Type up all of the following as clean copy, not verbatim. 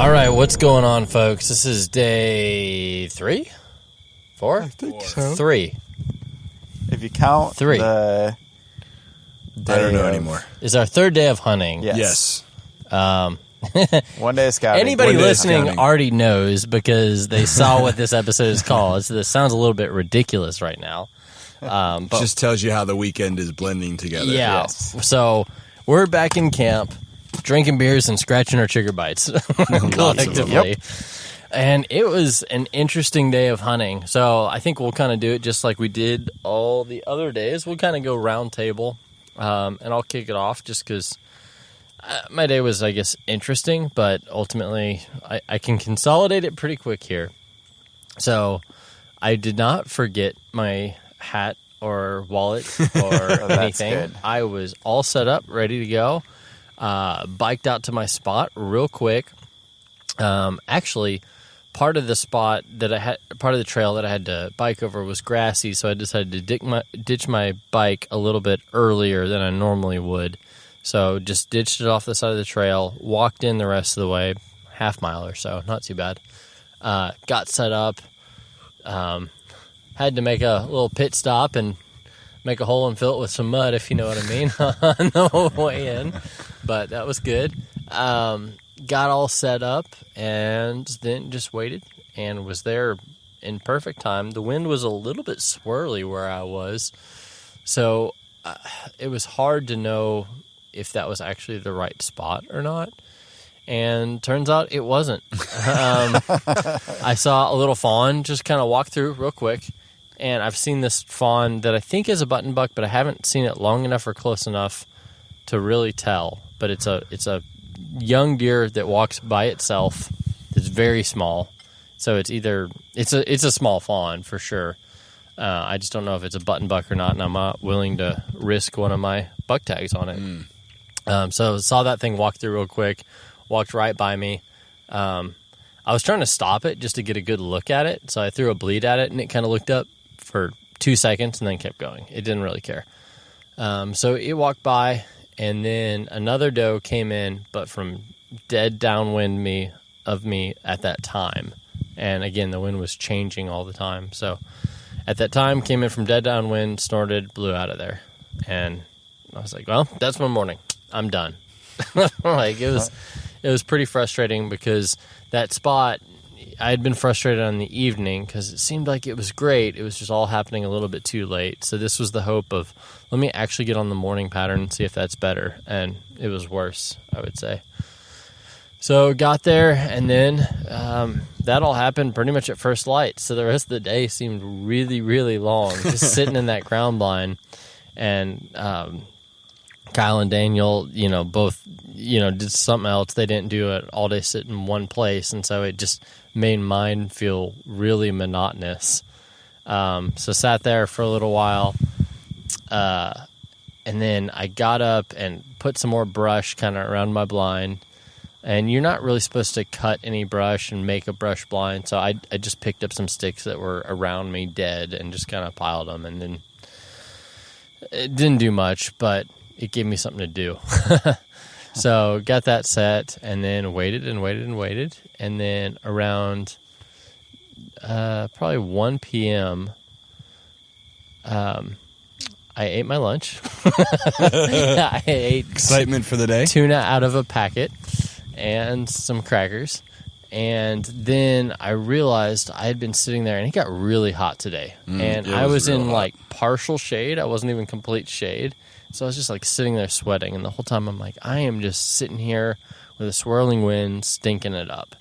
All right, what's going on, folks? This is day 3? 4? I think so. 3. If you count 3. the day I don't know of- anymore. Is our 3rd day of hunting. Yes. Yes. 1 day of scouting. Anybody 1 day of listening scouting. already knows because they saw what this episode is called. So this sounds a little bit ridiculous right now. But Just tells you how the weekend is blending together. yeah, Yes. so we're back in camp, drinking beers and scratching our trigger bites collectively. And it was an interesting day of hunting. So I think we'll kind of do it just like we did all the other days. We'll kind of go round table, and I'll kick it off just because my day was, I guess, interesting. But ultimately, I can consolidate it pretty quick here. So I did not forget my hat or wallet or anything. good. I was all set up, ready to go. Biked out to my spot real quick. Actually, part of the spot that I had, part of the trail that I had to bike over was grassy, so I decided to ditch my bike a little bit earlier than I normally would. So just ditched it off the side of the trail, walked in the rest of the way, half mile or so, not too bad. Got set up, had to make a little pit stop and make a hole and fill it with some mud, if you know what I mean, on the way in. But that was good. Got all set up and then just waited and was there in perfect time. The wind was a little bit swirly where I was, so it was hard to know if that was actually the right spot or not. And turns out it wasn't. I saw a little fawn just kind of walk through real quick. And I've seen this fawn that I think is a button buck, but I haven't seen it long enough or close enough to really tell. But it's a young deer that walks by itself. It's very small, so it's a small fawn for sure. I just don't know if it's a button buck or not, and I'm not willing to risk one of my buck tags on it. So saw that thing walk through real quick, walked right by me. I was trying to stop it just to get a good look at it, so I threw a bleed at it, and it kind of looked up for 2 seconds and then kept going. It didn't really care. So it walked by, and then another doe came in, but from dead downwind of me at that time. And again, the wind was changing all the time. So at that time, came in from dead downwind, snorted, blew out of there. And I was like, well, that's my morning. I'm done. Like it was pretty frustrating because that spot, I had been frustrated on the evening because it seemed like it was great. It was just all happening a little bit too late. So this was the hope of, let me actually get on the morning pattern and see if that's better. And it was worse, I would say. So got there, and then that all happened pretty much at first light. So the rest of the day seemed really, really long, just sitting in that ground blind. And Kyle and Daniel, both, did something else. They didn't do it all day sitting in one place, and so it just made mine feel really monotonous. So sat there for a little while, and then I got up and put some more brush kind of around my blind. And you're not really supposed to cut any brush and make a brush blind, so I just picked up some sticks that were around me dead and just kind of piled them, and then it didn't do much, but it gave me something to do. So got that set, and then waited, and then around probably 1 p.m., I ate my lunch. I ate Excitement for the day. tuna out of a packet and some crackers. And then I realized I had been sitting there, and it got really hot today. And I was in hot. like partial shade. I wasn't even complete shade. So I was just like sitting there sweating. And the whole time I'm like, I am just sitting here with a swirling wind, stinking it up.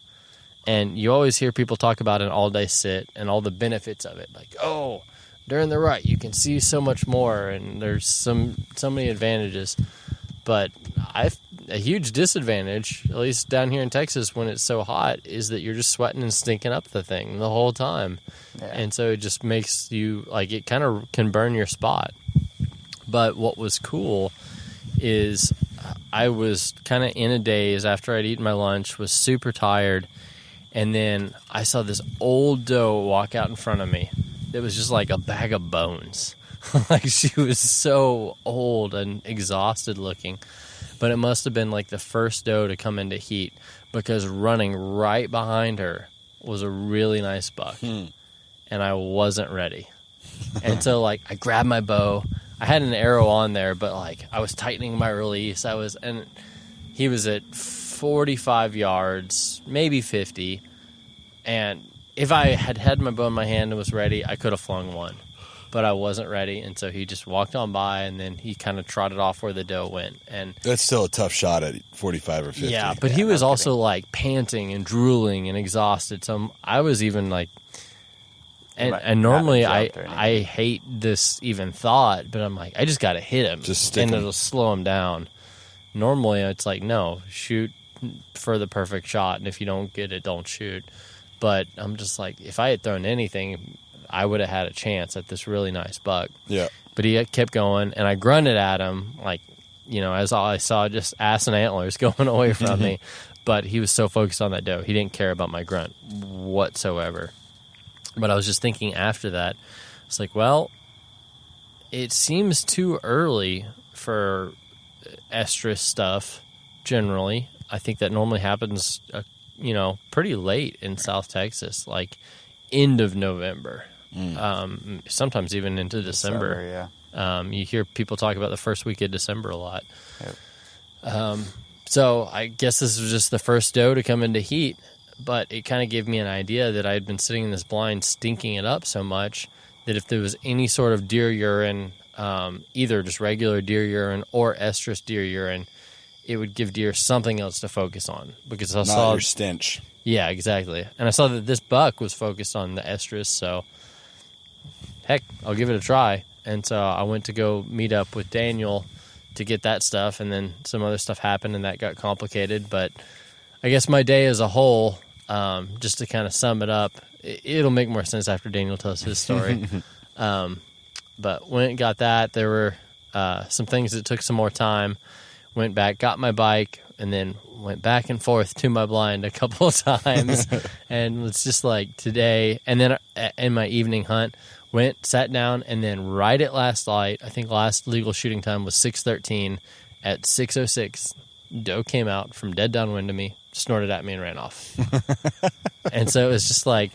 And you always hear people talk about an all-day sit and all the benefits of it. Like, oh, during the rut, you can see so much more, and there's so many advantages. But a huge disadvantage, at least down here in Texas when it's so hot, is that you're just sweating and stinking up the thing the whole time. Yeah. And so it just makes you, like, it kind of can burn your spot. But what was cool is I was kind of in a daze after I'd eaten my lunch, was super tired, and then I saw this old doe walk out in front of me. It was just like a bag of bones. Like, she was so old and exhausted looking. but it must have been like the first doe to come into heat because running right behind her was a really nice buck, and I wasn't ready. And so, like, I grabbed my bow. I had an arrow on there, but, like, I was tightening my release. And he was at 45 yards, maybe 50, and if I had had my bow in my hand and was ready, I could have flung one. But I wasn't ready, and so he just walked on by, and then he kind of trotted off where the doe went. And That's still a tough shot at 45 or 50. yeah, but he was also like panting and drooling and exhausted. So I was even like, and normally I hate this even thought, but I'm like, I just got to hit him, Just stick and him. it'll slow him down. Normally it's like, no, shoot for the perfect shot, and if you don't get it, don't shoot. But I'm just like, if I had thrown anything, I would have had a chance at this really nice buck. Yeah. But he kept going, and I grunted at him, like, you know, as I saw just ass and antlers going away from me. But he was so focused on that doe, he didn't care about my grunt whatsoever. But I was just thinking after that, it's like, well, it seems too early for estrus stuff, generally. I think that normally happens, you know, pretty late in South Texas, like end of November. Sometimes even into December. Yeah. You hear people talk about the first week of December a lot. Yep. So I guess this was just the first doe to come into heat, but it kind of gave me an idea that I had been sitting in this blind stinking it up so much that if there was any sort of deer urine, either just regular deer urine or estrus deer urine, it would give deer something else to focus on. Because I Not saw your stench. Yeah, exactly. And I saw that this buck was focused on the estrus, so heck, I'll give it a try. And so I went to go meet up with Daniel to get that stuff, and then some other stuff happened, and that got complicated. But I guess my day as a whole, just to kind of sum it up, it'll make more sense after Daniel tells his story. But went and got that. There were some things that took some more time. Went back, got my bike, and then went back and forth to my blind a couple of times. And it's just like today, and then in my evening hunt, went, sat down, and then right at last light, I think last legal shooting time was 6:13. At 6:06, doe came out from dead downwind of me, snorted at me, and ran off. And so it was just like,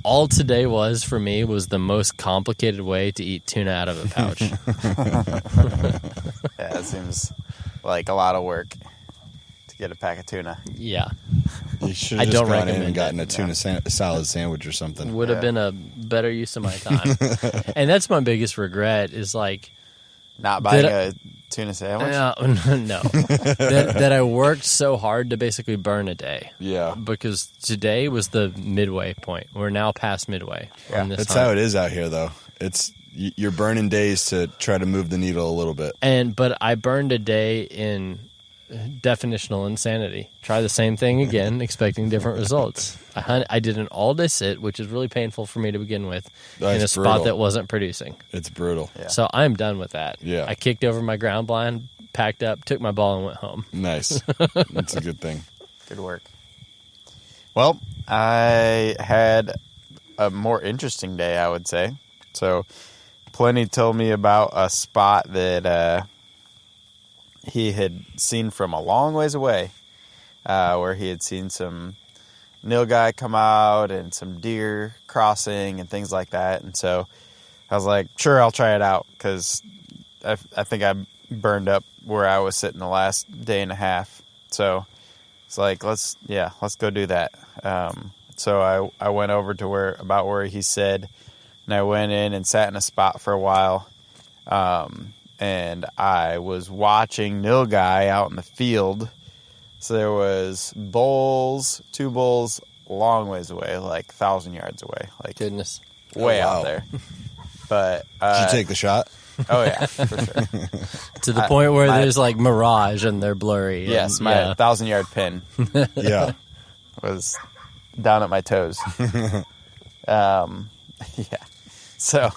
all today was for me was the most complicated way to eat tuna out of a pouch. Yeah, it seems like a lot of work to get a pack of tuna. Yeah. You should I have don't just gone in recommend and gotten it. a tuna salad sandwich or something. Would have been a better use of my time. And that's my biggest regret is like, Not buying a tuna sandwich? no. that I worked so hard to basically burn a day. Yeah. Because today was the midway point. We're now past midway on this That's hunt. how it is out here, though. You're burning days to try to move the needle a little bit. But I burned a day in definitional insanity. Try the same thing again, expecting different results. I did an all-day sit, which is really painful for me to begin with, in a spot brutal. that wasn't producing. It's brutal. Yeah. So I'm done with that. Yeah. I kicked over my ground blind, packed up, took my ball, and went home. Nice. That's a good thing. Good work. Well, I had a more interesting day, I would say. So, Pliny told me about a spot that he had seen from a long ways away, where he had seen some nilgai come out and some deer crossing and things like that. And so I was like, sure, I'll try it out, because I think I burned up where I was sitting the last day and a half. So it's like, let's go do that. So I went over to where he said, and I went in and sat in a spot for a while. And I was watching nilgai out in the field. So there was two bulls a long ways away, like 1,000 yards away, like Goodness. way Oh, wow. out there. But Did you take the shot? oh yeah, for sure. To the point where there's like mirage and they're blurry. Yes, and, my yeah. 1,000-yard pin Yeah. was down at my toes. Yeah. So,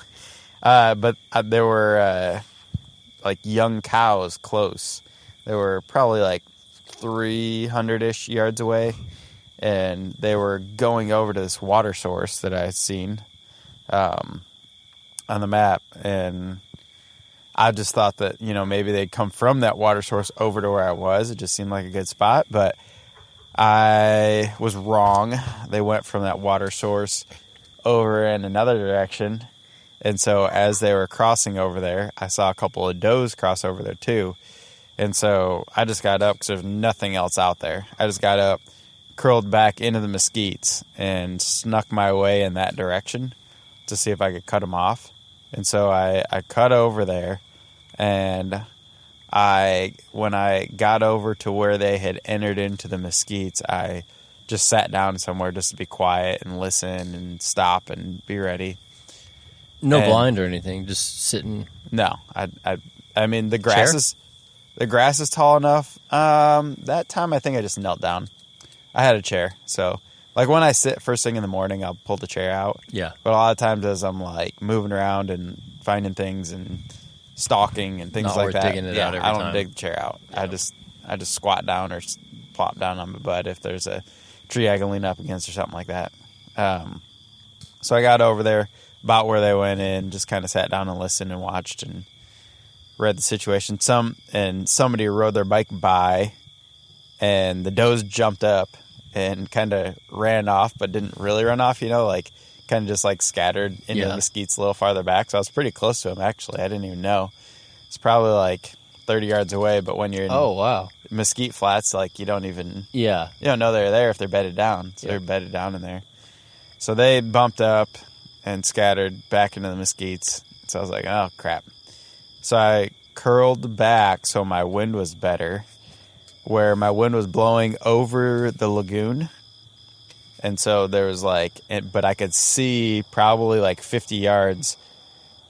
but there were like young cows close. They were probably like 300-ish yards away, and they were going over to this water source that I had seen on the map. And I just thought that, maybe they'd come from that water source over to where I was. It just seemed like a good spot, but I was wrong. They went from that water source over in another direction. And so as they were crossing over there, I saw a couple of does cross over there too. And so I just got up because there's nothing else out there. I just got up, curled back into the mesquites, and snuck my way in that direction to see if I could cut them off. And so I cut over there, and when I got over to where they had entered into the mesquites, I just sat down somewhere just to be quiet and listen and stop and be ready. No blind or anything, just sitting. No, I mean the grass is tall enough. That time I think I just knelt down. I had a chair, so like when I sit first thing in the morning, I'll pull the chair out. Yeah. But a lot of times as I'm like moving around and finding things and stalking and things Not like worth that, digging it out every I don't time. dig the chair out. Yeah. I just squat down or plop down on my butt if there's a tree I can lean up against or something like that. So I got over there about where they went in, just kind of sat down and listened and watched and read the situation. Somebody rode their bike by, and the does jumped up and kind of ran off, but didn't really run off, like kind of just like scattered into the mesquites a little farther back. So I was pretty close to them, actually. I didn't even know. It's probably like 30 yards away, but when you're in mesquite flats, like you don't know they're there if they're bedded down. So they're bedded down in there. So they bumped up and scattered back into the mesquites. So I was like, oh, crap. So I curled back so my wind was better, where my wind was blowing over the lagoon. And so there was but I could see probably like 50 yards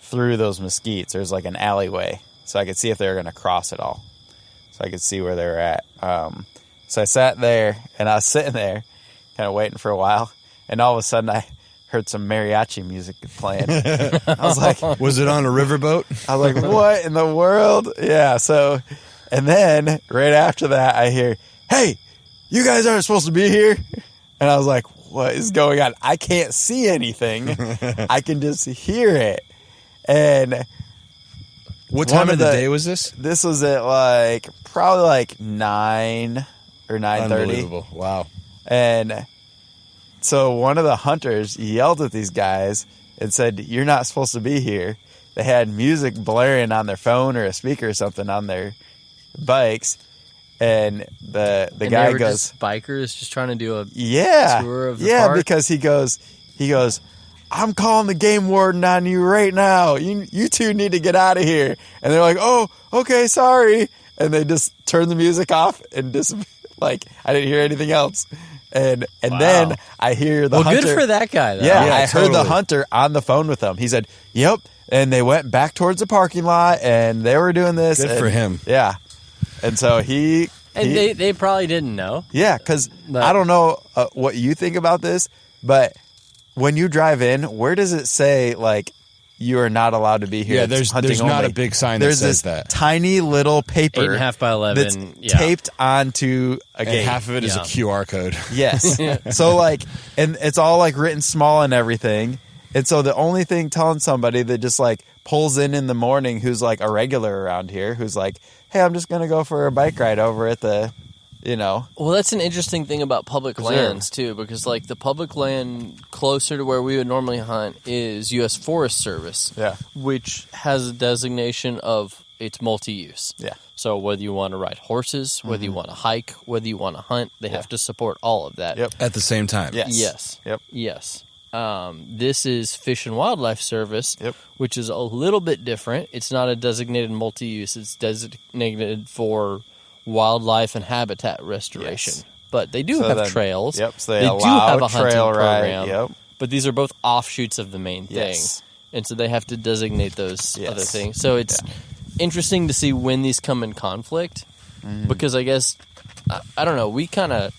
through those mesquites. There's like an alleyway. So I could see if they were going to cross at all. So I could see where they were at. So I sat there, and I was sitting there kind of waiting for a while. And all of a sudden I heard some mariachi music playing. I was like... Was it on a riverboat? I was like, what in the world? Yeah, so... And then, right after that, I hear, hey, you guys aren't supposed to be here. And I was like, what is going on? I can't see anything. I can just hear it. And... What time of the day was this? This was at probably 9 or 9:30. Unbelievable. Wow. And so one of the hunters yelled at these guys and said, you're not supposed to be here. They had music blaring on their phone or a speaker or something on their bikes. And the guy goes, just bikers just trying to do a tour of the park? because he goes, I'm calling the game warden on you right now. You two need to get out of here. And they're like, oh, okay, sorry. And they just turn the music off and I didn't hear anything else. And then I hear the hunter. Good for that guy, though. Yeah, I heard the totally. hunter on the phone with them. He said, yep. And they went back towards the parking lot, and they were doing this. Good for him. Yeah. And so they probably didn't know. Yeah, because I don't know what you think about this, but when you drive in, where does it say, you are not allowed to be here? Yeah, there's not a big sign that says that. There's this tiny little paper 8.5 by 11 that's taped onto a And gate. half of it is a QR code. Yes. So, and it's all, written small and everything. And so the only thing telling somebody that just, pulls in the morning who's, a regular around here, who's like, hey, I'm just going to go for a bike ride over at the... Well, that's an interesting thing about public lands, too, because, the public land closer to where we would normally hunt is U.S. Forest Service, which has a designation of it's multi-use. Yeah. So whether you want to ride horses, whether you want to hike, whether you want to hunt, they have to support all of that. Yep. At the same time. Yes. Yes. Yep. Yes. This is Fish and Wildlife Service, which is a little bit different. It's not a designated multi-use. It's designated for wildlife and habitat restoration. Yes. But they do have trails. Yep, so they do have a hunting program. But these are both offshoots of the main thing. Yes. And so they have to designate those other things. So it's interesting to see when these come in conflict. Because I guess, I don't know, we kind of,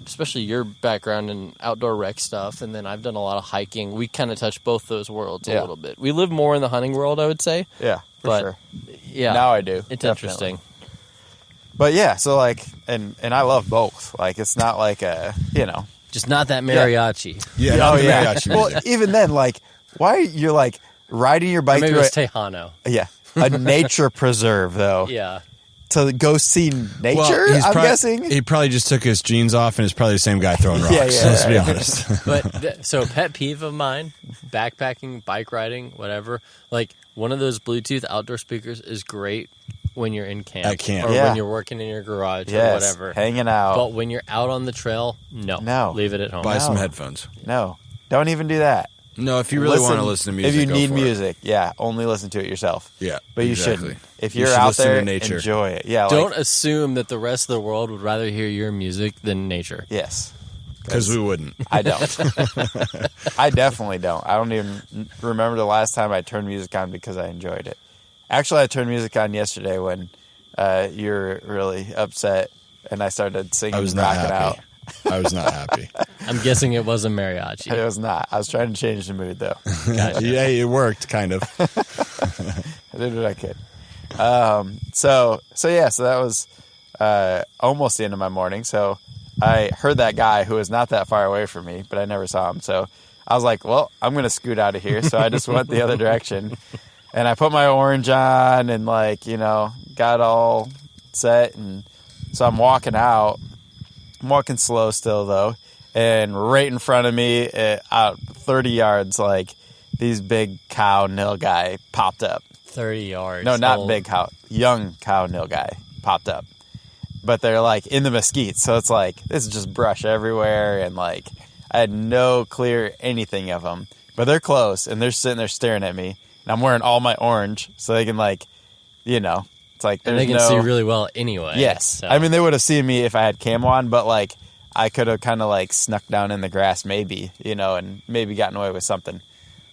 especially your background in outdoor rec stuff, and then I've done a lot of hiking. We kind of touch both those worlds a little bit. We live more in the hunting world, I would say. Yeah, for sure. Yeah. Now I do. It's definitely. interesting. But yeah, so and I love both. It's not just not that mariachi. Yeah, not the mariachi Well, music. even then, why are you riding your bike? Or maybe it was Tejano. Yeah, a nature preserve, though. Yeah. To go see nature, Well, I'm guessing? He probably just took his jeans off and is probably the same guy throwing rocks. Let's be honest. But so pet peeve of mine, backpacking, bike riding, whatever. Like one of those Bluetooth outdoor speakers is great when you're in camp. At camp. Or Yeah. when you're working in your garage or Yes, whatever. hanging out. But when you're out on the trail, no. Leave it at home. Buy some headphones. No, don't even do that. No, if you really want to listen to music, if you go need for it. music, only listen to it yourself. Yeah, but you exactly. shouldn't. If You you're should out listen to there, nature. enjoy it. Yeah, Don't assume that the rest of the world would rather hear your music than nature. Yes, because we wouldn't. I don't. I definitely don't. I don't even remember the last time I turned music on because I enjoyed it. Actually, I turned music on yesterday when you were really upset, and I started singing. I was not Rock It happy. Out. I was not happy. I'm guessing it was a mariachi. It was not. I was trying to change the mood, though. Gotcha. Yeah, it worked, kind of. I did what I could. So that was almost the end of my morning. So I heard that guy who was not that far away from me, but I never saw him. So I was like, well, I'm going to scoot out of here. So I just went the other direction, and I put my orange on and got all set. And so I'm walking out. I'm walking slow still, though. And right in front of me, out 30 yards, these big cow nilgai popped up. 30 yards. No, not big cow. Young cow nilgai popped up. But they're, in the mesquite. So it's this is just brush everywhere. And, I had no clear anything of them. But they're close, and they're sitting there staring at me. And I'm wearing all my orange, so they can, it's like there's and they can see really well anyway. Yes. So. I mean, they would have seen me if I had camo on, but, I could have kind of, snuck down in the grass maybe, and maybe gotten away with something,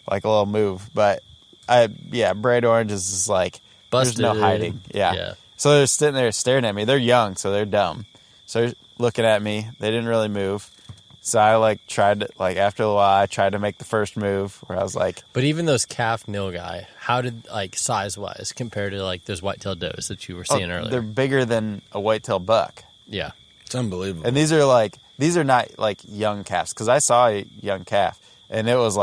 a little move. But, bright orange is just, Busted. there's no hiding. Yeah. So they're sitting there staring at me. They're young, so they're dumb. So they're looking at me. They didn't really move. So I, tried to, after a while, I tried to make the first move where I was like... But even those calf nilgai, how did, size-wise, compared to, those white-tailed does that you were seeing earlier? They're bigger than a white-tailed buck. Yeah. It's unbelievable. And these are not young calves, because I saw a young calf and it was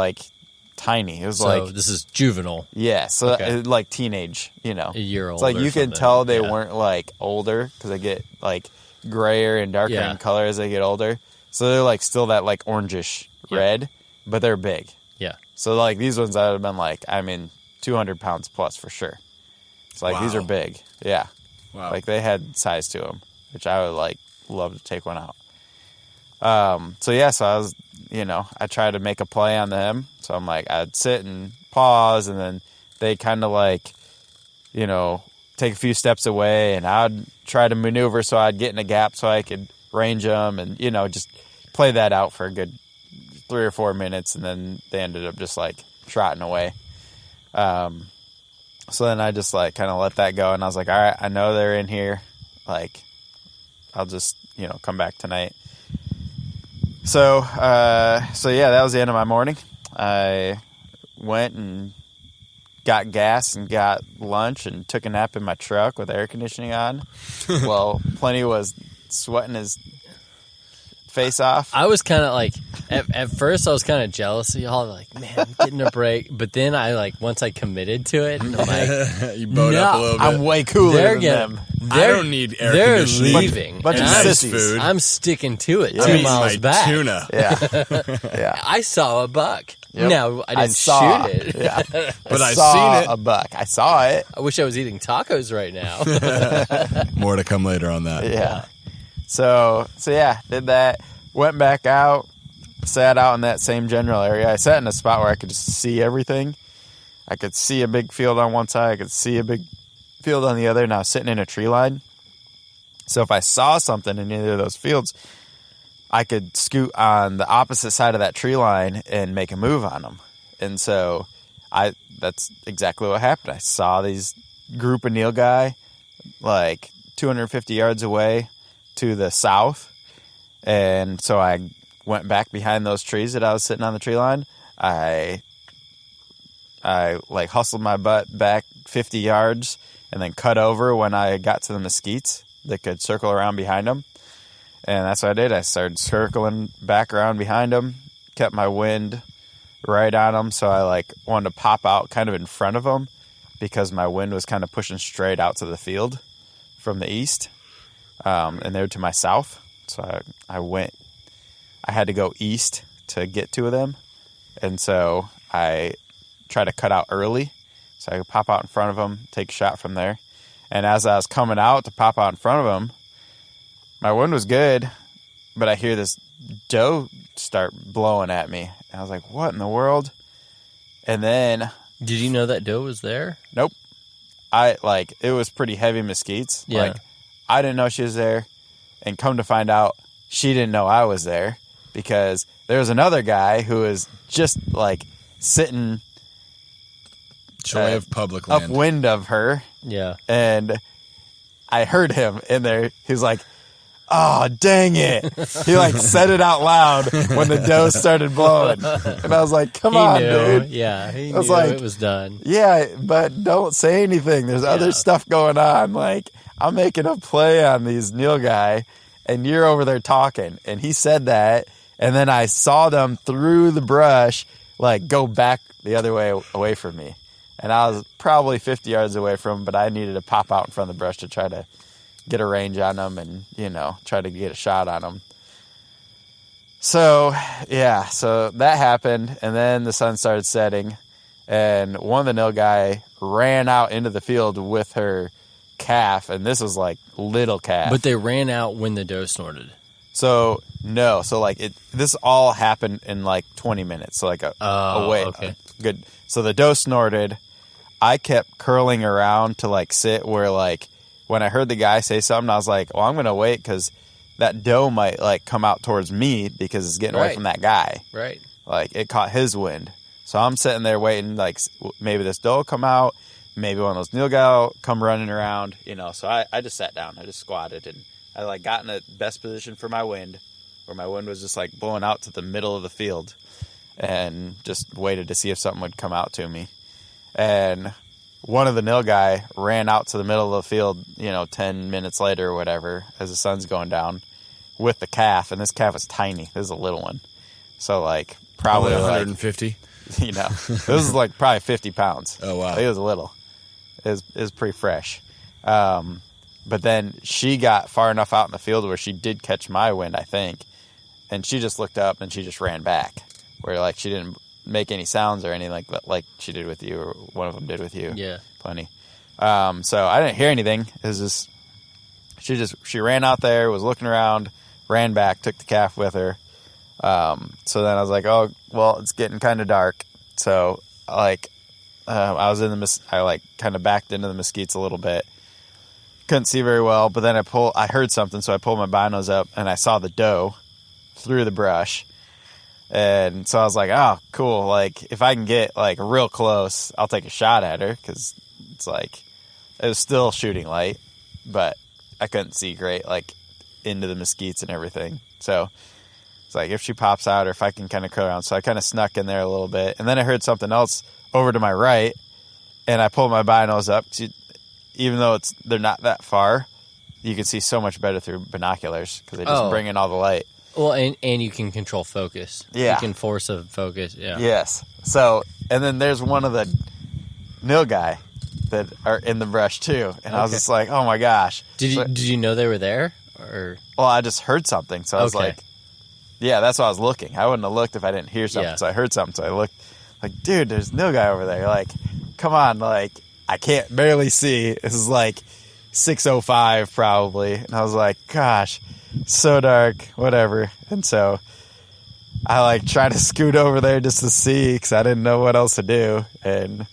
tiny. It was so this is juvenile. Yeah, so Okay. teenage, A year old. It's you can tell they weren't older because they get grayer and darker in color as they get older. So they're still that orangish red, but they're big. Yeah. So these ones I would have been 200 pounds plus for sure. It's these are big. Yeah. Wow. They had size to them, which I would love to take one out. So I was, I tried to make a play on them. So I'm I'd sit and pause, and then they kind of take a few steps away, and I'd try to maneuver so I'd get in a gap so I could range them, and, just play that out for a good 3 or 4 minutes, and then they ended up just trotting away. So then I just kind of let that go, and I was all right, I know they're in here. I'll just, come back tonight. So that was the end of my morning. I went and got gas and got lunch and took a nap in my truck with air conditioning on. Well, Pliny was sweating his face off. I was kind of at first I was kind of jealous of y'all, man, I'm getting a break. But then I once I committed to it, and I'm you bowed up a little bit. I'm way cooler than them. I don't need air They're conditioning. leaving. Bunch of and sissies. food. I'm sticking to it. I'm 2 eating miles my back. tuna. Yeah. I saw a buck. Yep. No, I didn't saw shoot it. Yeah. But I saw seen it. a buck. I saw it. I wish I was eating tacos right now. More to come later on that. Yeah. So did that. Went back out. Sat out in that same general area. I sat in a spot where I could just see everything. I could see a big field on one side. I could see a big field on the other. And I was sitting in a tree line. So if I saw something in either of those fields, I could scoot on the opposite side of that tree line and make a move on them. And so that's exactly what happened. I saw these group of nilgai 250 yards away to the south. And so I went back behind those trees that I was sitting on the tree line. I hustled my butt back 50 yards and then cut over when I got to the mesquites that could circle around behind them. And that's what I did. I started circling back around behind them, kept my wind right on them. So I wanted to pop out kind of in front of them because my wind was kind of pushing straight out to the field from the east, and they're to my south. So I had to go east to get to them, and so I tried to cut out early so I could pop out in front of them, take a shot from there. And as I was coming out to pop out in front of them, my wind was good, but I hear this doe start blowing at me. And I was like, what in the world? And then... Did you know that doe was there? Nope. It was pretty heavy mesquites. Yeah. Like, I didn't know she was there. And come to find out, she didn't know I was there because there was another guy who was just, like, sitting... Joy of public land. Upwind of her. Yeah. And I heard him in there. He was like, oh, dang it. He like said it out loud when the doe started blowing. And I was like, come on, dude. Yeah, he I was knew like, it was done. Yeah, but don't say anything. There's other stuff going on. Like, I'm making a play on these Neil guy, and you're over there talking. And he said that, and then I saw them through the brush, like, go back the other way away from me. And I was probably 50 yards away from him, but I needed to pop out in front of the brush to try to get a range on them and, try to get a shot on them. So that happened, and then the sun started setting, and one of the Nil guy ran out into the field with her calf, and this was like little calf. But they ran out when the doe snorted. So, no. So, like, this all happened in, like, 20 minutes. So, like, a wait. Okay. Good. So, the doe snorted. I kept curling around to, like, sit where, like, when I heard the guy say something, I was like, well, I'm going to wait because that doe might, like, come out towards me because it's getting away from that guy. Right. Like, it caught his wind. So, I'm sitting there waiting, like, maybe this doe will come out. Maybe one of those Nil guys will come running around, So, I just sat down. I just squatted and I, like, got in the best position for my wind, where my wind was just, like, blowing out to the middle of the field, and just waited to see if something would come out to me. And one of the Nil guy ran out to the middle of the field, 10 minutes later or whatever, as the sun's going down, with the calf. And this calf was tiny. This is a little one. So, like, probably 150? This is, like, probably 50 pounds. Oh, wow. It was little. It was pretty fresh. But then she got far enough out in the field where she did catch my wind, I think. And she just looked up and she just ran back. Where, like, she didn't make any sounds or anything like she did with you, or one of them did with you. Yeah. Pliny. So I didn't hear anything. It was just, she ran out there, was looking around, ran back, took the calf with her. So then I was like, oh, well, it's getting kind of dark. So, like, I was I kind of backed into the mesquites a little bit. Couldn't see very well, but then I heard something, so I pulled my binos up, and I saw the doe through the brush. And so I was like, oh, cool. Like, if I can get, like, real close, I'll take a shot at her, because it's like, it was still shooting light, but I couldn't see great, like, into the mesquites and everything. So it's like, if she pops out, or if I can kind of go around. So I kind of snuck in there a little bit. And then I heard something else over to my right, and I pulled my binos up. Even though they're not that far, you can see so much better through binoculars because they just bring in all the light. Well, and you can control focus. Yeah. You can force a focus. Yeah. Yes. So, and then there's one of the Nil guy that are in the brush too, and I was just like, oh my gosh. Did you know they were there? Or well, I just heard something, so I was like, yeah, that's why I was looking. I wouldn't have looked if I didn't hear something. Yeah. So I heard something, so I looked, like, dude, there's Nil guy over there. Like, come on, like, I can't barely see. This is like 6:05 probably. And I was like, gosh, so dark, whatever. And so I like try to scoot over there just to see because I didn't know what else to do. And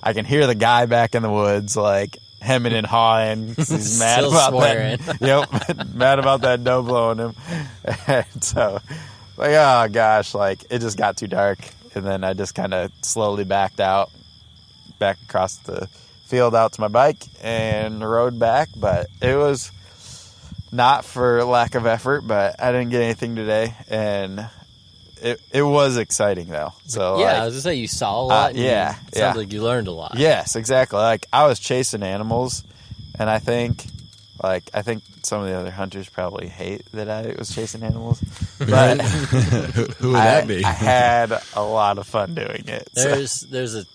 I can hear the guy back in the woods like hemming and hawing 'cause he's mad about swearing. that. Yep, mad about that doe blowing him. And so like, oh gosh, like it just got too dark. And then I just kind of slowly backed out. Back across the field out to my bike and rode back, but it was not for lack of effort, but I didn't get anything today, and it was exciting though. So yeah, like, I was gonna say you saw a lot. It sounds like you learned a lot. Yes, exactly. Like I was chasing animals, and I think some of the other hunters probably hate that I was chasing animals, but who would that be? I had a lot of fun doing it. There's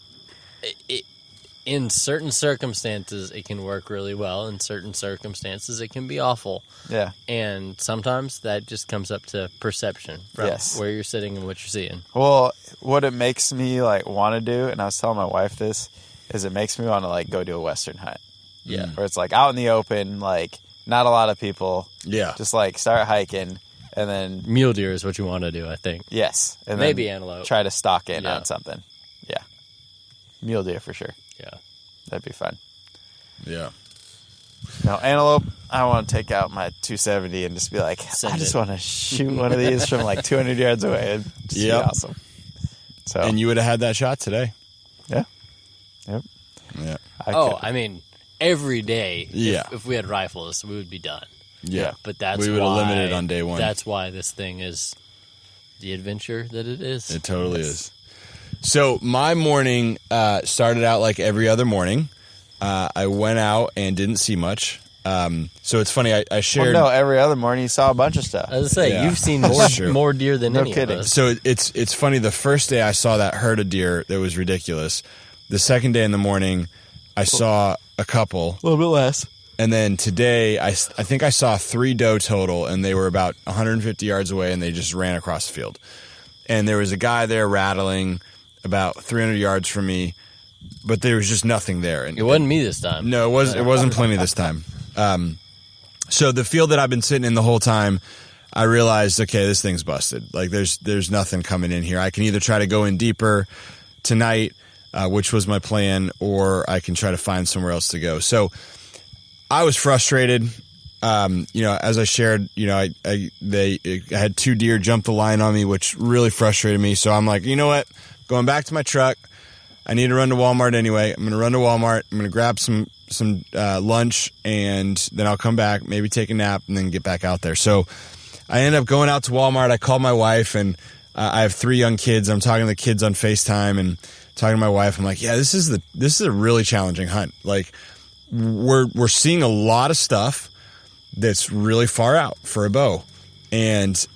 in certain circumstances, it can work really well. In certain circumstances, it can be awful. Yeah. And sometimes that just comes up to perception from where you're sitting and what you're seeing. Well, what it makes me like want to do, and I was telling my wife this, is it makes me want to like go do a Western hunt. Yeah. Where it's like out in the open, like not a lot of people. Yeah. Just like start hiking and then. Mule deer is what you want to do, I think. Yes. And maybe then antelope. Try to stalk in on something. Yeah. Mule deer for sure. Yeah. That'd be fun. Yeah. No, antelope, I want to take out my 270 and just be like, I just want to shoot one of these from like 200 yards away. It'd just be awesome. So, and you would have had that shot today. Yeah. Yep. Yeah. I mean, every day, Yeah. if we had rifles, we would be done. Yeah. But that's we would have limited on day one. That's why this thing is the adventure that it is. It totally is. So my morning started out like every other morning. I went out and didn't see much. So it's funny. I shared. Well, no, every other morning you saw a bunch of stuff. As I say, Yeah. you've seen That's true. more deer than any kidding. of us. So it's funny. The first day I saw that herd of deer, that was ridiculous. The second day in the morning, I saw a couple. A little bit less. And then today, I think I saw 3 doe total, and they were about 150 yards away, and they just ran across the field. And there was a guy there rattling about 300 yards from me, but there was just nothing there. And It wasn't me this time. No, it wasn't Pliny this time. So the field that I've been sitting in the whole time, I realized, okay, this thing's busted. Like there's nothing coming in here. I can either try to go in deeper tonight, which was my plan, or I can try to find somewhere else to go. So I was frustrated. As I shared, I had 2 deer jump the line on me, which really frustrated me. So I'm like, you know what? Going back to my truck. I need to run to Walmart anyway. I'm going to run to Walmart. I'm going to grab some lunch, and then I'll come back, maybe take a nap, and then get back out there. So I ended up going out to Walmart. I called my wife, and I have 3 young kids. I'm talking to the kids on FaceTime and talking to my wife. I'm like, yeah, this is a really challenging hunt. Like we're seeing a lot of stuff that's really far out for a bow, and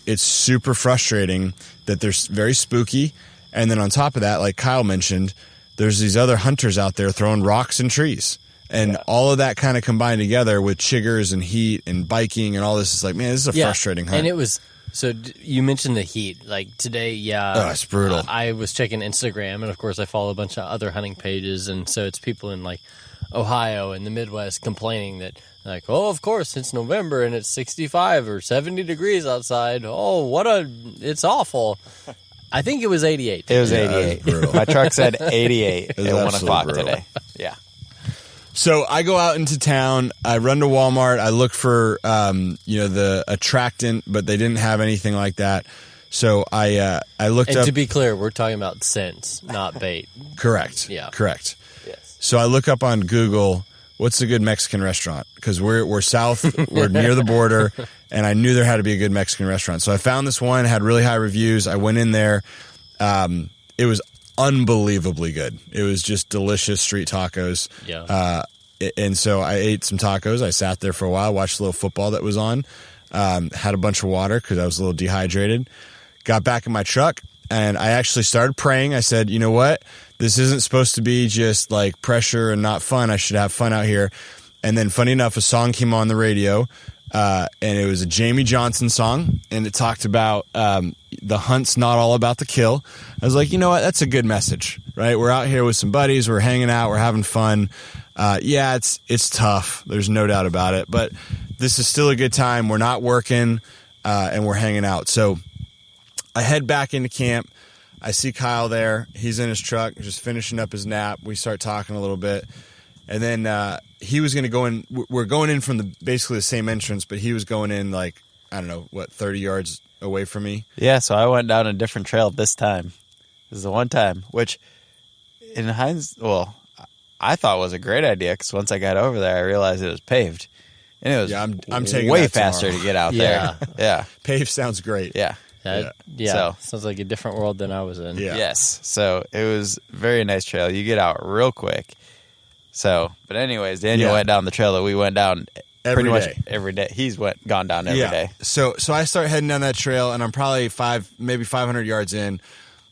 it's super frustrating that they're very spooky. And then on top of that, like Kyle mentioned, there's these other hunters out there throwing rocks and trees. And all of that kind of combined together with chiggers and heat and biking and all this is like, man, this is a frustrating hunt. And it was, so you mentioned the heat. Like today, it's brutal. I was checking Instagram, and of course I follow a bunch of other hunting pages. And so it's people in like Ohio and the Midwest complaining that like, oh, of course, it's November and it's 65 or 70 degrees outside. Oh, it's awful. I think it was 88. It was Yeah, 88. it was brutal. My truck said 88 at 1 absolutely o'clock brutal. today. Yeah. So I go out into town. I run to Walmart. I look for the attractant, but they didn't have anything like that. So I looked And up. to be clear, we're talking about scents, not bait. Correct. Yeah. Correct. Yes. So I look up on Google, what's a good Mexican restaurant? Because we're south, we're near the border, and I knew there had to be a good Mexican restaurant. So I found this one, had really high reviews. I went in there. It was unbelievably good. It was just delicious street tacos. Yeah. And so I ate some tacos. I sat there for a while, watched a little football that was on, had a bunch of water because I was a little dehydrated. Got back in my truck, and I actually started praying. I said, you know what? This isn't supposed to be just like pressure and not fun. I should have fun out here. And then funny enough, a song came on the radio, and it was a Jamie Johnson song, and it talked about the hunt's not all about the kill. I was like, you know what? That's a good message, right? We're out here with some buddies. We're hanging out. We're having fun. Yeah, it's tough. There's no doubt about it. But this is still a good time. We're not working, and we're hanging out. So I head back into camp. I see Kyle there. He's in his truck, just finishing up his nap. We start talking a little bit. And then he was going to go in. We're going in from basically the same entrance, but he was going in like, I don't know, 30 yards away from me. Yeah, so I went down a different trail this time. This is the one time, which in hindsight, well, I thought was a great idea because once I got over there, I realized it was paved. And it was I'm taking way that faster tomorrow. to get out Yeah. there. Yeah. Pave sounds great. Yeah. Yeah. Sounds like a different world than I was in. Yeah. Yes. So it was a very nice trail. You get out real quick. So, but anyways, Daniel went down the trail that we went down Every pretty day. much every day. He's gone down every day. So I start heading down that trail, and I'm probably maybe 500 yards in,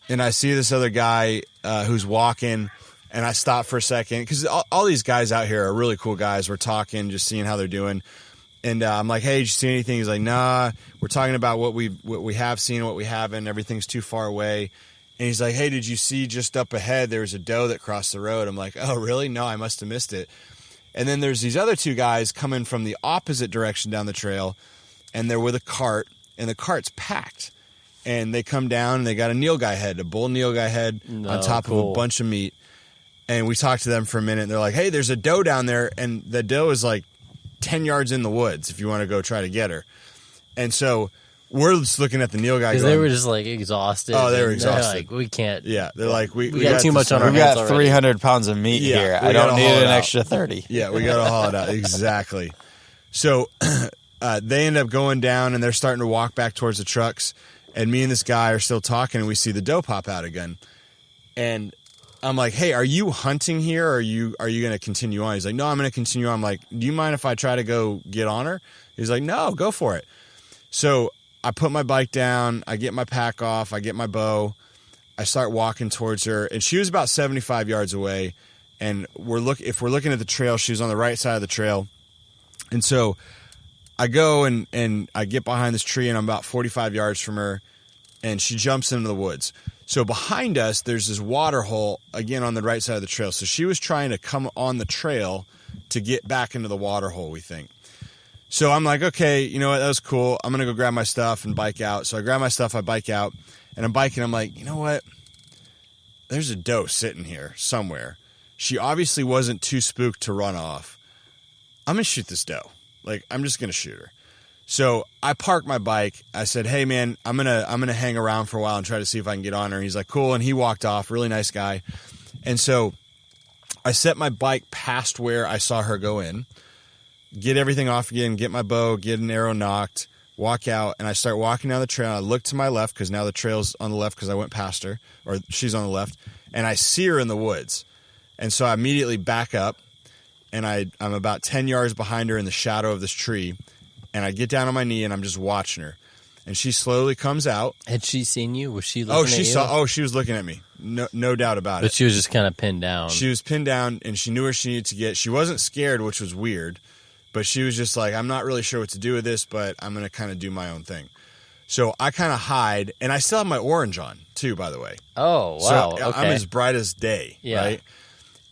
and I see this other guy who's walking, And I stopped for a second because all these guys out here are really cool guys. We're talking, just seeing how they're doing. And I'm like, hey, did you see anything? He's like, nah, we're talking about what we have seen, what we haven't. Everything's too far away. And he's like, hey, did you see just up ahead there was a doe that crossed the road? I'm like, oh, really? No, I must have missed it. And then there's these other two guys coming from the opposite direction down the trail, and they're with a cart, and the cart's packed. And they come down, and they got a nilgai head, a bull nilgai head on top of a bunch of meat. And we talked to them for a minute, and they're like, hey, there's a doe down there, and the doe is like 10 yards in the woods if you want to go try to get her. And so we're just looking at the nilgai because they were just like exhausted. Oh, they were exhausted. Like, we can't. Yeah, they're like, we got too much on our We hands got already. 300 pounds of meat here. I don't need an extra 30. Yeah, we got to haul it out. Exactly. So they end up going down, and they're starting to walk back towards the trucks. And me and this guy are still talking, and we see the doe pop out again. And I'm like, hey, are you hunting here, or are you going to continue on? He's like, no, I'm going to continue on. I'm like, do you mind if I try to go get on her? He's like, no, go for it. So I put my bike down. I get my pack off. I get my bow. I start walking towards her, and she was about 75 yards away. And if we're looking at the trail, she was on the right side of the trail. And so I go and I get behind this tree, and I'm about 45 yards from her, and she jumps into the woods. So behind us, there's this water hole, again, on the right side of the trail. So she was trying to come on the trail to get back into the water hole, we think. So I'm like, okay, you know what? That was cool. I'm going to go grab my stuff and bike out. So I grab my stuff, I bike out, and I'm biking. I'm like, you know what? There's a doe sitting here somewhere. She obviously wasn't too spooked to run off. I'm going to shoot this doe. Like, I'm just going to shoot her. So I parked my bike. I said, hey, man, I'm gonna hang around for a while and try to see if I can get on her. And he's like, cool. And he walked off. Really nice guy. And so I set my bike past where I saw her go in, get everything off again, get my bow, get an arrow knocked, walk out. And I start walking down the trail. I look to my left because now the trail's on the left because I went past her, or she's on the left. And I see her in the woods. And so I immediately back up, and I'm about 10 yards behind her in the shadow of this tree. And I get down on my knee, and I'm just watching her. And she slowly comes out. Had she seen you? Was she looking at you? She was looking at me. No doubt about it. But she was just kind of pinned down. She was pinned down, and she knew where she needed to get. She wasn't scared, which was weird. But she was just like, I'm not really sure what to do with this, but I'm going to kind of do my own thing. So I kind of hide. And I still have my orange on, too, by the way. Oh, wow. So okay. I'm as bright as day, right?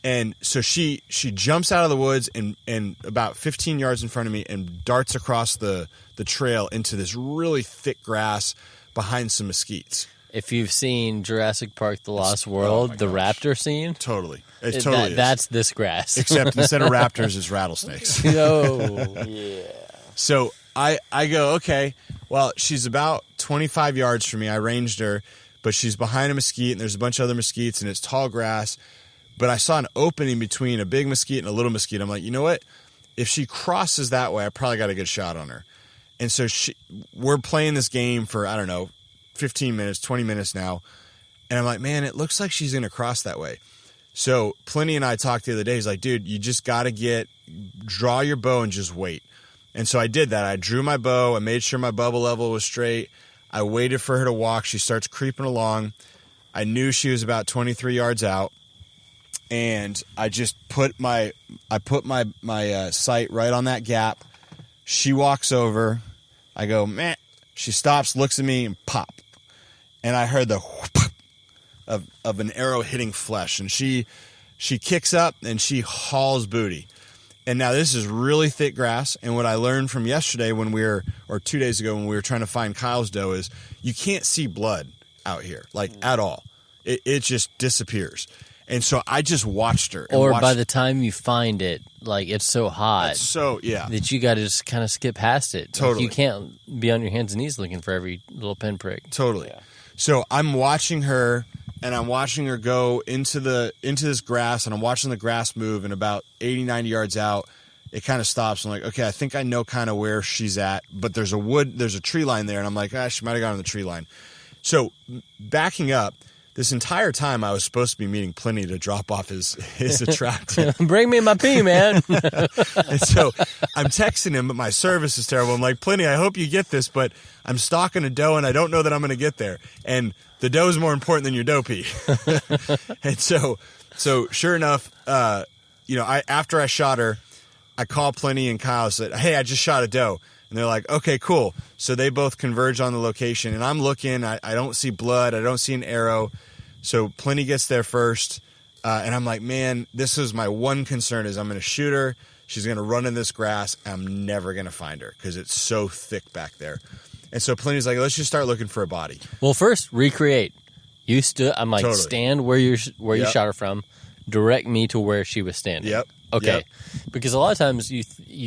And so she jumps out of the woods and about 15 yards in front of me and darts across the trail into this really thick grass behind some mesquites. If you've seen Jurassic Park: The Lost World, the raptor scene, totally, it totally is. That's this grass. Except instead of raptors, it's rattlesnakes. Oh, Yeah. So I go, okay, well, she's about 25 yards from me. I ranged her, but she's behind a mesquite, and there's a bunch of other mesquites, and it's tall grass. But I saw an opening between a big mesquite and a little mesquite. I'm like, you know what? If she crosses that way, I probably got a good shot on her. And so we're playing this game for, I don't know, 15 minutes, 20 minutes now. And I'm like, man, it looks like she's going to cross that way. So Pliny and I talked the other day. He's like, dude, you just got to draw your bow and just wait. And so I did that. I drew my bow. I made sure my bubble level was straight. I waited for her to walk. She starts creeping along. I knew she was about 23 yards out. And I just put my sight right on that gap. She walks over. I go, meh. She stops, looks at me, and pop. And I heard the whoop of an arrow hitting flesh. And she kicks up and she hauls booty. And now this is really thick grass. And what I learned from yesterday or 2 days ago when we were trying to find Kyle's doe is you can't see blood out here, like at all. It just disappears. And so I just watched her. Or by the time you find it, like it's so hot. That you got to just kind of skip past it. Totally. Like, you can't be on your hands and knees looking for every little pinprick. Totally. Yeah. So I'm watching her, and I'm watching her go into this grass, and I'm watching the grass move, and about 80, 90 yards out, it kind of stops. I'm like, okay, I think I know kind of where she's at, but there's a tree line there, and I'm like, she might have gone on the tree line. So backing up, this entire time I was supposed to be meeting Pliny to drop off his attractant. Bring me my pee, man. And so I'm texting him, but my service is terrible. I'm like, Pliny, I hope you get this, but I'm stalking a doe, and I don't know that I'm going to get there. And the doe is more important than your doe pee. And so So sure enough, after I shot her, I called Pliny and Kyle, said, hey, I just shot a doe. And they're like, okay, cool. So they both converge on the location. And I'm looking. I don't see blood. I don't see an arrow. So Pliny gets there first. And I'm like, man, this is my one concern is I'm going to shoot her. She's going to run in this grass. And I'm never going to find her because it's so thick back there. And so Pliny's like, let's just start looking for a body. Well, first, recreate. You stood. I'm like, Totally. stand where you shot her from. Direct me to where she was standing. Yep. Okay. Yep. Because a lot of times you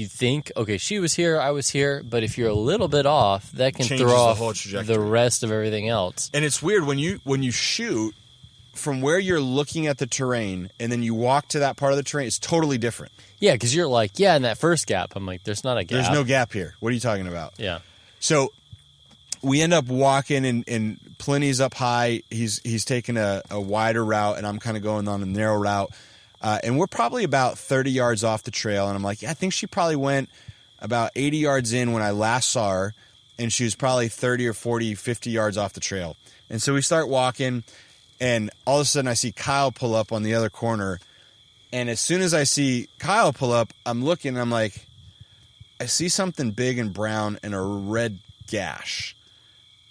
think, okay, she was here, I was here, but if you're a little bit off, that can Changes throw the off whole trajectory. the rest of everything else. And it's weird when you shoot from where you're looking at the terrain and then you walk to that part of the terrain, it's totally different. Yeah, because you're like, in that first gap. I'm like, there's not a gap. There's no gap here. What are you talking about? Yeah. So we end up walking and Pliny's up high. He's taking a wider route and I'm kind of going on a narrow route. And we're probably about 30 yards off the trail. And I'm like, I think she probably went about 80 yards in when I last saw her. And she was probably 30 or 40, 50 yards off the trail. And so we start walking. And all of a sudden I see Kyle pull up on the other corner. And as soon as I see Kyle pull up, I'm looking and I'm like, I see something big and brown and a red gash.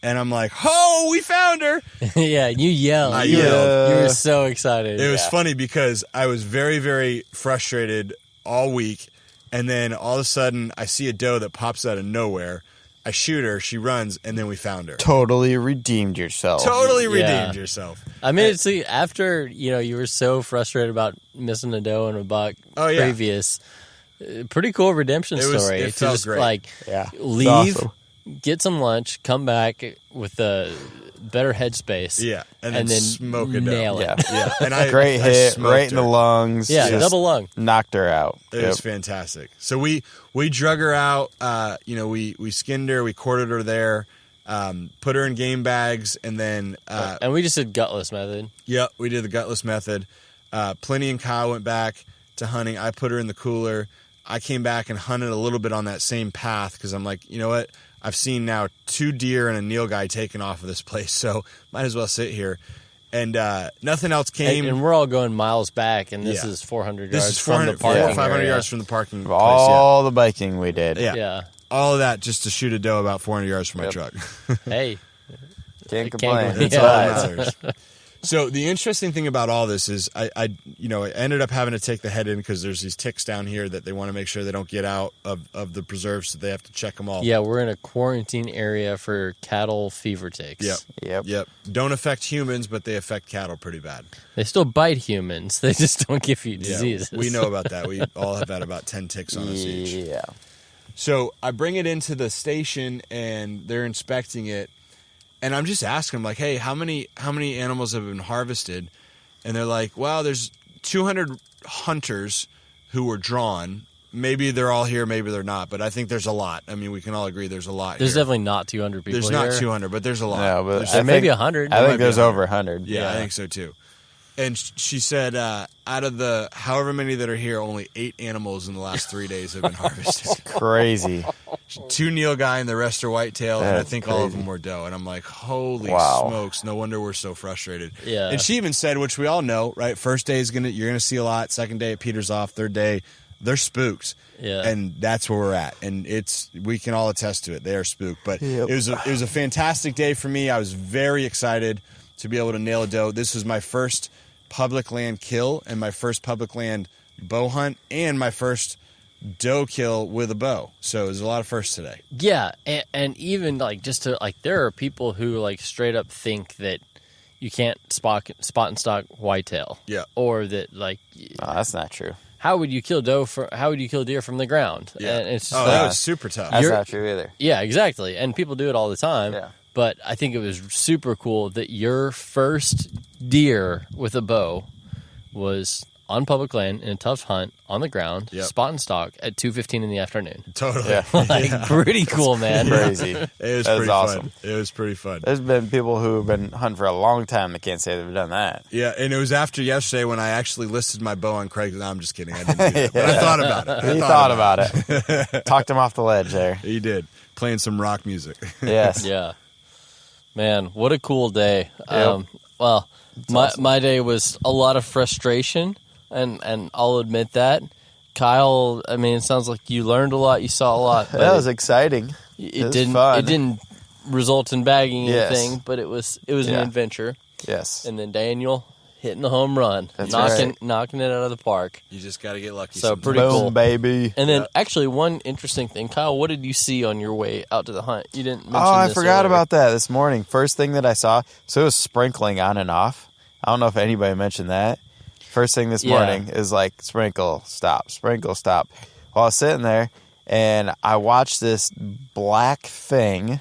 And I'm like, oh, we found her. Yeah, you yelled. I You yelled. were so excited. It was funny because I was very, very frustrated all week. And then all of a sudden, I see a doe that pops out of nowhere. I shoot her, she runs, and then we found her. Totally redeemed yourself. Totally Yeah. redeemed yourself. I mean, see, after, you were so frustrated about missing a doe and a buck previous, pretty cool redemption story. It felt great. Leave, awesome. get some lunch, come back with a better headspace. Yeah, and then smoke a doe. nail it. Yeah. Yeah, and I Great I hit, smoked right in the her. lungs. Yeah, just double lung. knocked her out. It was fantastic. So we drug her out. We skinned her. We quartered her there. Put her in game bags, and then And we just did gutless method. Yep, we did the gutless method. Pliny and Kyle went back to hunting. I put her in the cooler. I came back and hunted a little bit on that same path because I'm like, you know what? I've seen now 2 deer and a Neil taken off of this place, so might as well sit here. And nothing else came. And we're all going miles back, and this Yeah. is 400 this yards is from the 400, parking 500 area. yards from the parking place. All the biking we did. Yeah. Yeah. All of that just to shoot a doe about 400 yards from my truck. Hey. Can't Can't complain. complain. That's all that matters. So the interesting thing about all this is I ended up having to take the head in because there's these ticks down here that they want to make sure they don't get out of the preserve, so they have to check them all. Yeah, we're in a quarantine area for cattle fever ticks. Yep. Don't affect humans, but they affect cattle pretty bad. They still bite humans. They just don't give you diseases. Yeah, we know about that. We all have had about 10 ticks on us each. Yeah. So I bring it into the station, and they're inspecting it. And I'm just asking them, like, hey, how many animals have been harvested? And they're like, well, there's 200 hunters who were drawn. Maybe they're all here, maybe they're not. But I think there's a lot. I mean, we can all agree there's a lot There's here. definitely not 200 people There's here. not 200, but there's a lot. No, but There's- I Maybe think- 100. I might think be there's 100. over 100. Yeah, I think so too. And she said, out of the however many that are here, only 8 animals in the last 3 days have been harvested. Crazy. 2 Neil and the rest are whitetail, and I That's think all of crazy. them were doe. And I'm like, holy Wow. smokes! No wonder we're so frustrated. Yeah. And she even said, which we all know, right? First day you're gonna see a lot. Second day it peters off. Third day, they're spooked. Yeah. And that's where we're at. And we can all attest to it. They are spooked. But Yep. it was a fantastic day for me. I was very excited to be able to nail a doe. This was my first public land kill and my first public land bow hunt and my first doe kill with a bow. So there's a lot of firsts today. Yeah, and even there are people who like straight up think that you can't spot and stock whitetail. Yeah. Or that like No, that's not true. how would you kill deer from the ground? Yeah. And it's just That like, was super tough. That's You're- not true either. yeah, exactly. And people do it all the time. Yeah. But I think it was super cool that your first deer with a bow was on public land in a tough hunt on the ground, Yep. spot and stock at 2:15 in the afternoon. Totally. Yeah. Like pretty cool, man. Crazy. It was That's pretty awesome. fun. It was pretty fun. There's been people who have been hunting for a long time that can't say they've done that. Yeah, and it was after yesterday when I actually listed my bow on Craigslist. No, I'm just kidding. I didn't do that. But I thought about it. He thought about it. Talked him off the ledge there. He did. Playing some rock music. Yes. Yeah. Man, what a cool day. Yep. Well, My day was a lot of frustration, and I'll admit that. Kyle, I mean, it sounds like you learned a lot, you saw a lot. But That was exciting. It was fun. It didn't result in bagging Yes. anything, but it was an adventure. Yes. And then Daniel hitting the home run, That's knocking it out of the park. You just got to get lucky. So sometimes. pretty Boom, cool. baby. And then actually one interesting thing, Kyle, what did you see on your way out to the hunt? You didn't mention I this forgot earlier. about that this morning. First thing that I saw, so it was sprinkling on and off. I don't know if anybody mentioned that. First thing this morning is like sprinkle, stop. Well, I was sitting there and I watched this black thing,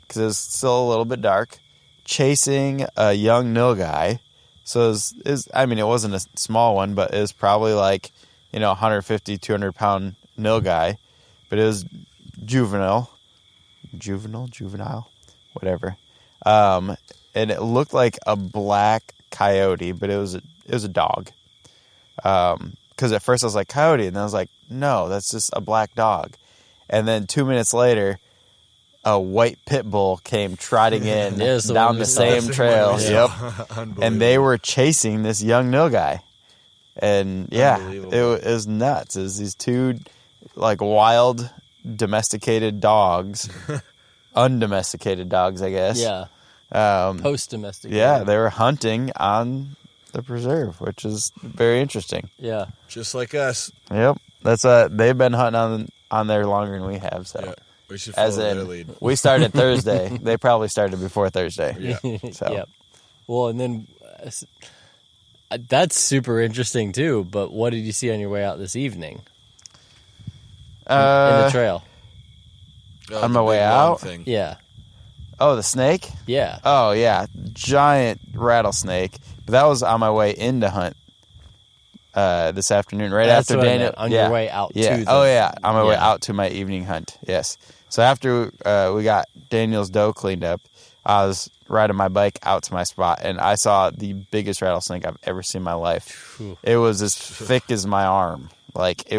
because it was still a little bit dark, chasing a young nilgai. So it wasn't a small one, but it was probably like, 150, 200 pound nilgai, but it was juvenile, whatever. And it looked like a black coyote, but it was a dog. Because at first I was like, coyote, and then I was like, no, that's just a black dog. And then 2 minutes later, a white pit bull came trotting in down the same trail. Yeah. Yep. And they were chasing this young nilgai. And it was nuts. It was these two like wild domesticated dogs, undomesticated dogs, I guess. Yeah. Post-domesticated. Yeah, they were hunting on the preserve, which is very interesting. Yeah. Just like us. Yep. That's they've been hunting on there longer than we have, so. Yeah. We should follow their lead. We started Thursday. They probably started before Thursday. Yeah. So. Yep. Well, and then that's super interesting too. But what did you see on your way out this evening in the trail? Oh, On my the way big out? long thing. Yeah. Oh, the snake? Yeah. Oh, yeah. Giant rattlesnake. But that was on my way in to hunt this afternoon, right That's after what I Daniel. meant, on your way out yeah. to the... Oh, yeah. On my way Yeah. out to my evening hunt. Yes. So after we got Daniel's doe cleaned up, I was riding my bike out to my spot, and I saw the biggest rattlesnake I've ever seen in my life. Whew. It was as thick as my arm. It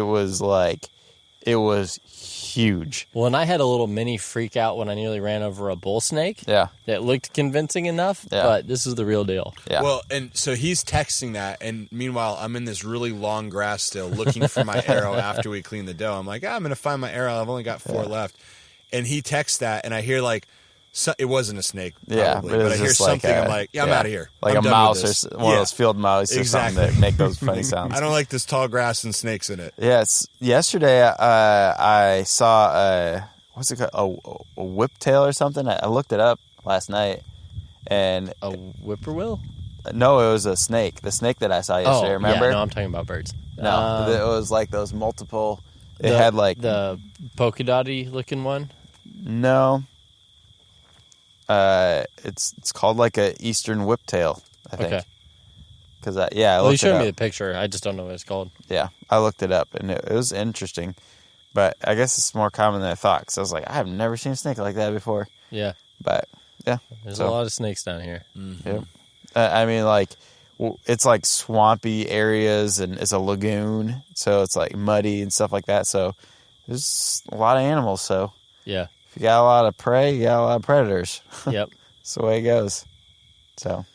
was huge. Well, and I had a little mini freak out when I nearly ran over a bull snake. Yeah. That looked convincing enough, Yeah. but this is the real deal. Yeah. Well, and so he's texting that, and meanwhile, I'm in this really long grass still looking for my arrow after we clean the doe. I'm like, I'm going to find my arrow. I've only got 4 left. And he texts that, and I hear it wasn't a snake, probably, Yeah, but it was I hear just like something. I'm like, I'm out of here. Like I'm a done mouse with this. or one of those field mice or something that make those funny sounds. I don't like this tall grass and snakes in it. Yes. Yesterday, I saw what's it called? A whiptail or something. I looked it up last night, and A whippoorwill? no, it was a snake. The snake that I saw yesterday. Remember? Yeah, no, I'm talking about birds. No, it was like those multiple. It The- had like the polka dotty looking one. no. It's called like a eastern whiptail, I think. Okay. Because I Well, you looked it showed up. me the picture. I just don't know what it's called. Yeah, I looked it up, and it was interesting. But I guess it's more common than I thought, because I was like, I have never seen a snake like that before. Yeah. But, yeah. There's So, a lot of snakes down here. Yep. I mean, it's like swampy areas, and it's a lagoon, so it's like muddy and stuff like that. So there's a lot of animals. So Yeah. if you got a lot of prey, you got a lot of predators. Yep. That's the way it goes. So,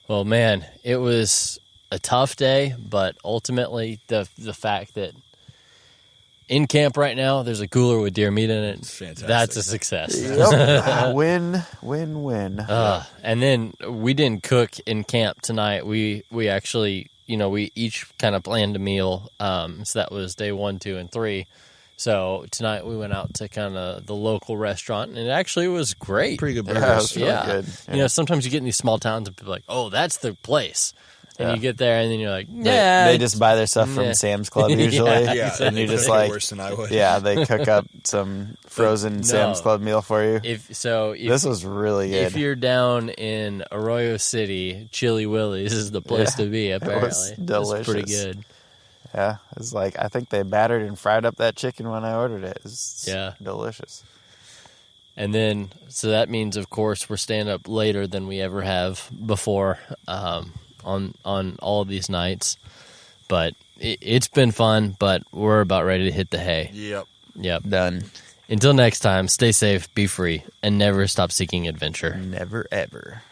Well, man, it was a tough day, but ultimately the fact that in camp right now there's a cooler with deer meat in it, fantastic. that's a success. yep. Win. And then we didn't cook in camp tonight. We actually, we each kind of planned a meal. So that was day 1, 2, and 3. So tonight we went out to kind of the local restaurant, and it actually was great. Pretty good Yeah, it burgers. was really good. Yeah. Sometimes you get in these small towns and people are like, oh, that's the place. And Yeah. you get there, and then you're like, They, yeah. they just buy their stuff from Yeah. Sam's Club usually. Yeah, And you they just cook it like, worse than I would. yeah, they cook up some frozen Sam's Club meal for you. If This was really good. If you're down in Arroyo City, Chili Willie's is the place Yeah, to be, apparently. was It's pretty delicious. good. Yeah, it's like I think they battered and fried up that chicken when I ordered it. It's delicious. And then, so that means, of course, we're staying up later than we ever have before on all of these nights. But it's been fun, but we're about ready to hit the hay. Yep. Done. Until next time, stay safe, be free, and never stop seeking adventure. Never ever.